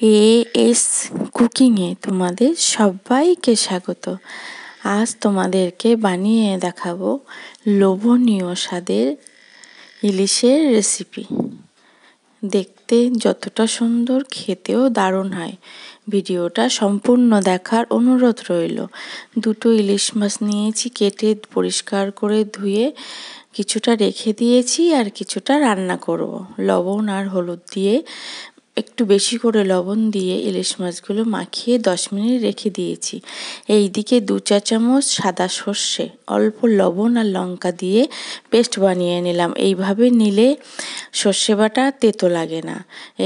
As কুকিংয়ে তোমাদের সবাইকে স্বাগত। আজ তোমাদেরকে বানিয়ে দেখাবো লোভনীয় স্বাদের ইলিশের রেসিপি। দেখতে যতটা সুন্দর, খেতেও দারুণ হয়। ভিডিওটা সম্পূর্ণ দেখার অনুরোধ রইল। দুটো ইলিশ মাছ নিয়েছি, কেটে পরিষ্কার করে ধুয়ে কিছুটা রেখে দিয়েছি আর কিছুটা রান্না করব। লবণ আর হলুদ দিয়ে একটু বেশি করে লবণ দিয়ে ইলিশ মাছগুলো মাখিয়ে 10 মিনিট রেখে দিয়েছি। এইদিকে 2 চা চামচ সাদা সর্ষে, অল্প লবণ আর লঙ্কা দিয়ে পেস্ট বানিয়ে নিলাম। এইভাবে নিলে সর্ষে বাটা তেতো লাগে না।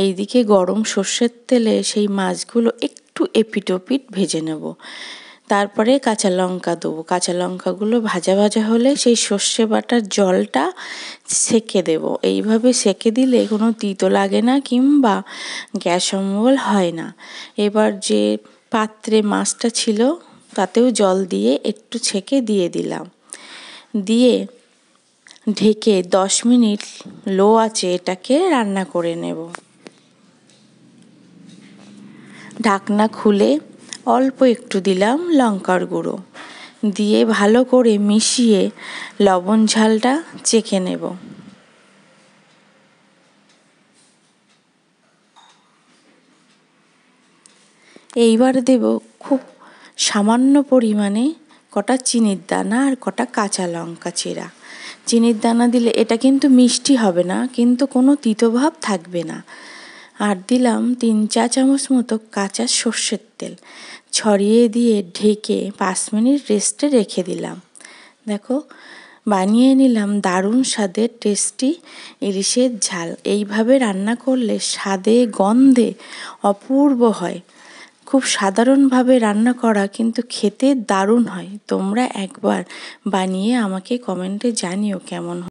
এইদিকে গরম সর্ষের তেলে সেই মাছগুলো একটু এপিট ওপিট ভেজে নেব। তারপরে কাঁচা লঙ্কা দেবো। কাঁচা লঙ্কাগুলো ভাজা ভাজা হলে সেই সর্ষে বাটার জলটা সেঁকে দেব। এইভাবে সেঁকে দিলে কোনো তিতো লাগে না কিংবা গ্যাস অম্বল হয় না। এবার যে পাত্রে মাছটা ছিল তাতেও জল দিয়ে একটু ছেঁকে দিয়ে দিলাম। দিয়ে ঢেকে 10 মিনিট লো আঁচে এটাকে রান্না করে নেব। ঢাকনা খুলে অল্প একটু দিলাম লঙ্কার গুঁড়ো, দিয়ে ভালো করে মিশিয়ে লবণ ঝালটা চেখে নেব। এইবার দেব খুব সামান্য পরিমাণে কটা চিনির দানা আর কটা কাঁচা লঙ্কা চেরা। চিনির দানা দিলে এটা কিন্তু মিষ্টি হবে না, কিন্তু কোনো তিতভাব থাকবে না। আর দিলাম 3 চা চামচ মতো কাঁচা সর্ষের তেল, ছড়িয়ে দিয়ে ঢেকে 5 মিনিট রেস্টে রেখে দিলাম। দেখো, বানিয়ে নিলাম দারুণ স্বাদের টেস্টি ইলিশের ঝাল। এইভাবে রান্না করলে স্বাদে গন্ধে অপূর্ব হয়। খুব সাধারণভাবে রান্না করা, কিন্তু খেতে দারুণ হয়। তোমরা একবার বানিয়ে আমাকে কমেন্টে জানিও কেমন হয়।